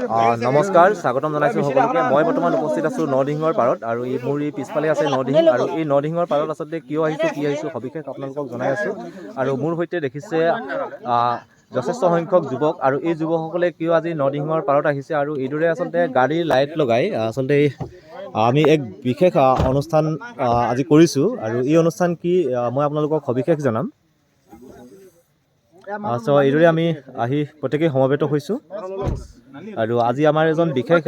নমস্কাৰ, স্বাগতম জনাইছোঁ সকলোকে। মই বৰ্তমান উপস্থিত আছোঁ নদিহিঙৰ পাৰত আৰু মোৰ এই পিছফালে আছে নদিহিং আৰু এই নদিহিঙৰ পাৰত আচলতে কিয় আহিছোঁ কি আহিছোঁ সবিশেষ আপোনালোকক জনাই আছোঁ। আৰু মোৰ সৈতে দেখিছে যথেষ্ট সংখ্যক যুৱক আৰু এই যুৱকসকলে কিয় আজি নদিহিঙৰ পাৰত আহিছে আৰু এইদৰে আচলতে গাড়ীৰ লাইট লগাই আচলতে আমি এক বিশেষ অনুষ্ঠান আজি কৰিছোঁ আৰু এই অনুষ্ঠান কি মই আপোনালোকক সবিশেষ জনাম। এইদৰে আমি আহি প্ৰত্যেকেই সমবেত হৈছোঁ আৰু আজি আমাৰ এজন বিশেষ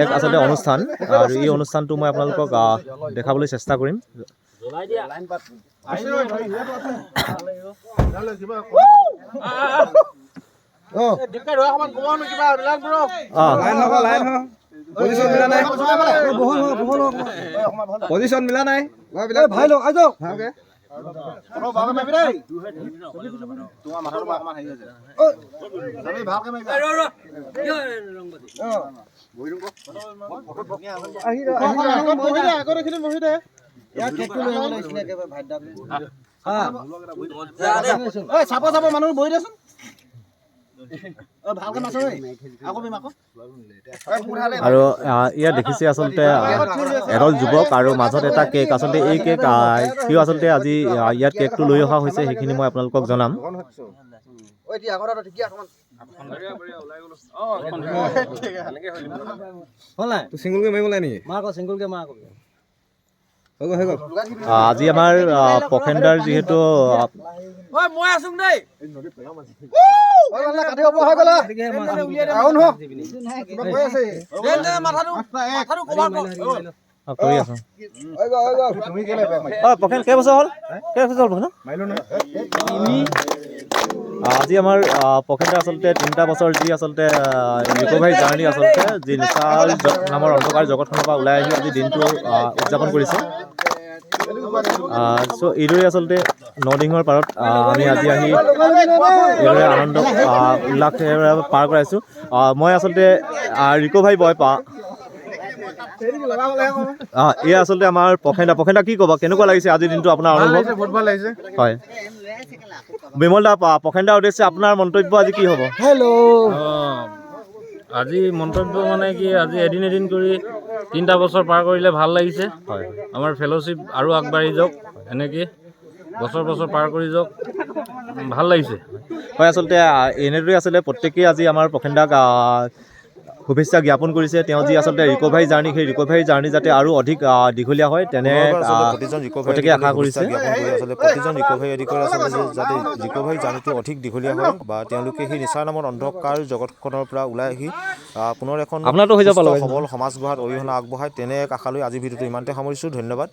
এক আচলতে অনুষ্ঠান আৰু এই অনুষ্ঠানটো মই আপোনালোকক দেখাবলৈ চেষ্টা কৰিম। পজিশন মিলা নাই ভাই লোক আজ মানুহ বহি দেচোন আৰু ইয়াত দেখিছে আচলতে এডল যুৱক আৰু মাজত এটা কেক আচলতে এই কেক কিয় আচলতে আজি ইয়াত কেকটো লৈ অহা হৈছে সেইখিনি মই আপোনালোকক জনাম। আজি আমাৰ পখেন্দাৰ যিহেতু আজি আমাৰ পখেন্দাৰ আচলতে 3টা বছৰ যি আচলতে ৰিকভাৰী জাৰ্ণি আচলতে যি নিচাল নামৰ অন্ধকাৰ জগতখনৰ পৰা ওলাই আহি আজি দিনটো উদযাপন কৰিছে। এইদৰে আচলতে নদিহিঙৰ পাৰত আমি আজি আহি এইদৰে আনন্দ উল্লাসেৰে পাৰ কৰাইছোঁ। মই আচলতে ৰিকভাৰী বয় এয়া আচলতে আমাৰ পখেন্দা কি ক'ব, কেনেকুৱা লাগিছে আজিৰ দিনটো আপোনাৰ অনুভৱ? বহুত ভাল লাগিছে। হয়, বিমল দা, পখেন্দাৰ উদ্দেশ্যে আপোনাৰ মন্তব্য আজি কি হ'ব? আজি মন্তব্য মানে কি, আজি এদিন কৰি 3টা বছৰ পাৰ কৰিলে ভাল লাগিছে। হয়, আমাৰ ফেলোশ্বিপ আৰু আগবাঢ়ি যাওক, এনেকৈ বছৰ পাৰ কৰি যাওক, ভাল লাগিছে। হয়, আচলতে এনেদৰে আচলতে প্ৰত্যেকেই আজি আমাৰ পখেন্দাক শুভেচ্ছা জ্ঞাপন কৰিছে। তেওঁ যি আচলতে ৰিকভাৰী জাৰ্ণি, সেই ৰিকভাৰী জাৰ্ণি যাতে আৰু অধিক দীঘলীয়া হয় তেনে প্ৰত্যেকে আশা কৰিছে। প্ৰতিজন ৰিকভাৰী অধিকাৰী আচলতে যাতে ৰিকভাৰী জাৰ্ণিটো অধিক দীঘলীয়া হয় বা তেওঁলোকে সেই নিচাৰ নামৰ অন্ধকাৰ জগতখনৰ পৰা ওলাই আহি পুনৰ এখন সবল সমাজ গঢ়াত অৰিহণা আগবঢ়ায়, তেনে এক আশালৈ আজি ভিডিঅ'টো ইমানতে সামৰিছোঁ। ধন্যবাদ।